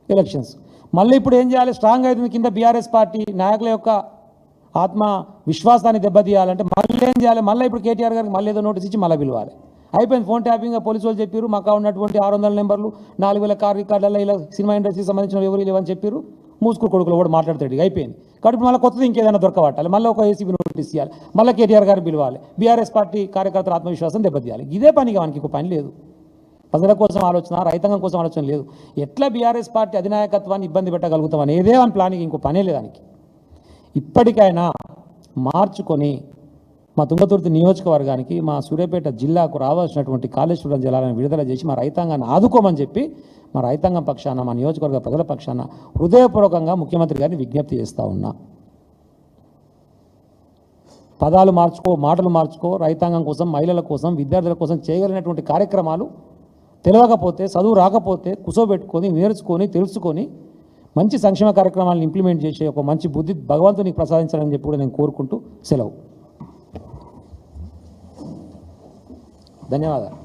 Elections. మళ్ళీ ఇప్పుడు ఏం చేయాలి? స్ట్రాంగ్ అవుతుంది కింద బీఆర్ఎస్ పార్టీ నాయకుల యొక్క ఆత్మ విశ్వాసాన్ని దెబ్బతీయాలంటే మళ్ళీ ఏం చేయాలి? మళ్ళీ ఇప్పుడు కేటీఆర్ గారికి మళ్ళీ ఏదో నోటీస్ ఇచ్చి మళ్ళీ పిలవాలి. అయిపోయింది. ఫోన్ ట్యాపింగ్ పోలీసు వాళ్ళు చెప్పారు, మాకు ఉన్నటువంటి 600 నెంబర్లు 4000 కార్ రికార్డులలో ఇలా సినిమా ఇండస్ట్రీకి సంబంధించిన ఎవరు లేవని చెప్పారు. మూసుకు కొడుకులు కూడా మాట్లాడతాడు. అయిపోయింది. కాబట్టి మళ్ళీ కొత్తది ఇంకేదైనా దొరకబట్టాలి, మళ్ళీ ఒక ఏసీబీ నోటీస్ ఇవ్వాలి, మళ్ళీ కేటీఆర్ గారు పిలవాలి, బీఆర్ఎస్ పార్టీ కార్యకర్తల ఆత్మవిశ్వాసం దెబ్బతీయాలి. ఇదే పనిగా మనకి ఇంకో పని లేదు. ప్రజల కోసం ఆలోచన, రైతాంగం కోసం ఆలోచన లేదు. ఎట్లా బీఆర్ఎస్ పార్టీ అధినాయకత్వాన్ని ఇబ్బంది పెట్టగలుగుతాం అనేదే అని ప్లానింగ్, ఇంకో పనే లేదానికి. ఇప్పటికైనా మార్చుకొని మా తుంగతుర్తి నియోజకవర్గానికి, మా సూర్యాపేట జిల్లాకు రావాల్సినటువంటి కాళేశ్వరం జలాలను విడుదల చేసి మా రైతాంగాన్ని ఆదుకోమని చెప్పి మా రైతాంగం పక్షాన, మా నియోజకవర్గ ప్రజల పక్షాన హృదయపూర్వకంగా ముఖ్యమంత్రి గారిని విజ్ఞప్తి చేస్తూ ఉన్నా. పదాలు మార్చుకో, మాటలు మార్చుకో, రైతాంగం కోసం, మహిళల కోసం, విద్యార్థుల కోసం చేయగలిగినటువంటి కార్యక్రమాలు తెలియకపోతే, చదువు రాకపోతే కూర్చోబెట్టుకొని నేర్చుకొని తెలుసుకొని మంచి సంక్షేమ కార్యక్రమాలను ఇంప్లిమెంట్ చేసే ఒక మంచి బుద్ధి భగవంతునికి ప్రసాదించాలని చెప్పి కూడా నేను కోరుకుంటూ సెలవు. ధన్యవాదాలు.